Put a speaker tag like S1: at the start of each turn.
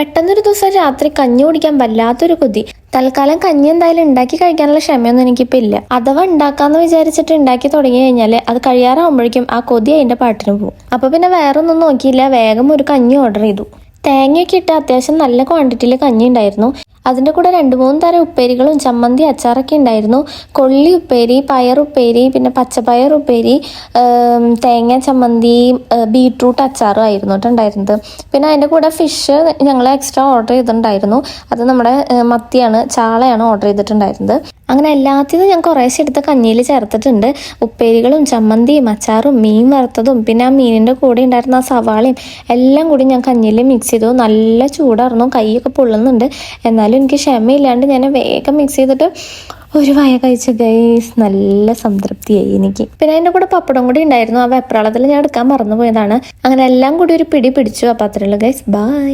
S1: പെട്ടെന്നൊരു ദിവസം രാത്രി കഞ്ഞി കുടിക്കാൻ വല്ലാത്തൊരു കൊതി. തൽക്കാലം കഞ്ഞി എന്തായാലും ഉണ്ടാക്കി കഴിക്കാനുള്ള ക്ഷമയൊന്നും എനിക്കിപ്പോൾ ഇല്ല. അഥവാ ഉണ്ടാക്കാന്ന് വിചാരിച്ചിട്ട് ഉണ്ടാക്കി തുടങ്ങി കഴിഞ്ഞാൽ അത് കഴിയാറാവുമ്പോഴേക്കും ആ കൊതി അതിൻ്റെ പാട്ടിന് പോകും. അപ്പോൾ പിന്നെ വേറെ ഒന്നും നോക്കിയില്ല, വേഗം ഒരു കഞ്ഞി ഓർഡർ ചെയ്തു. തേങ്ങയൊക്കെ ഇട്ട് അത്യാവശ്യം നല്ല ക്വാണ്ടിറ്റിയിൽ കഞ്ഞി ഉണ്ടായിരുന്നു. അതിൻ്റെ കൂടെ 2-3 തരം ഉപ്പേരികളും ചമ്മന്തി അച്ചാറൊക്കെ ഉണ്ടായിരുന്നു. കൊള്ളി ഉപ്പേരി, പയറുപ്പേരി, പിന്നെ പച്ചപ്പയർ ഉപ്പേരി, തേങ്ങ ചമ്മന്തി, ബീട്രൂട്ട് അച്ചാറും ആയിരുന്നു ഉണ്ടായിരുന്നത്. പിന്നെ അതിൻ്റെ കൂടെ ഫിഷ് ഞങ്ങൾ എക്സ്ട്രാ ഓർഡർ ചെയ്തിട്ടുണ്ടായിരുന്നു. അത് നമ്മുടെ മത്തിയാണ്, ചാളയാണ് ഓർഡർ ചെയ്തിട്ടുണ്ടായിരുന്നത്. അങ്ങനെ എല്ലാത്തിനും ഞാൻ കുറേശ്ശെ എടുത്ത് കഞ്ഞിയിൽ ചേർത്തിട്ടുണ്ട്. ഉപ്പേരികളും ചമ്മന്തിയും അച്ചാറും മീൻ വറുത്തതും പിന്നെ ആ മീനിൻ്റെ കൂടെ ഉണ്ടായിരുന്ന ആ സവാളയും എല്ലാം കൂടി ഞാൻ കഞ്ഞിയിൽ മിക്സ് ചെയ്തു. നല്ല ചൂടായിരുന്നു, കൈയൊക്കെ പൊള്ളുന്നുണ്ട്. എന്നാലും എനിക്ക് ക്ഷമയില്ലാണ്ട് ഞാൻ വേഗം മിക്സ് ചെയ്തിട്ട് ഒരു വായ കഴിച്ച ഗൈസ്, നല്ല സംതൃപ്തിയായി എനിക്ക്. പിന്നെ അതിൻ്റെ കൂടെ പപ്പടം കൂടി ഉണ്ടായിരുന്നു. ആ വെപ്രാളത്തിൽ ഞാൻ എടുക്കാൻ മറന്നുപോയതാണ്. അങ്ങനെ എല്ലാം കൂടി ഒരു പിടി പിടിച്ചു. അപ്പോൾ അത്രയുള്ളൂ ഗൈസ്, ബൈ.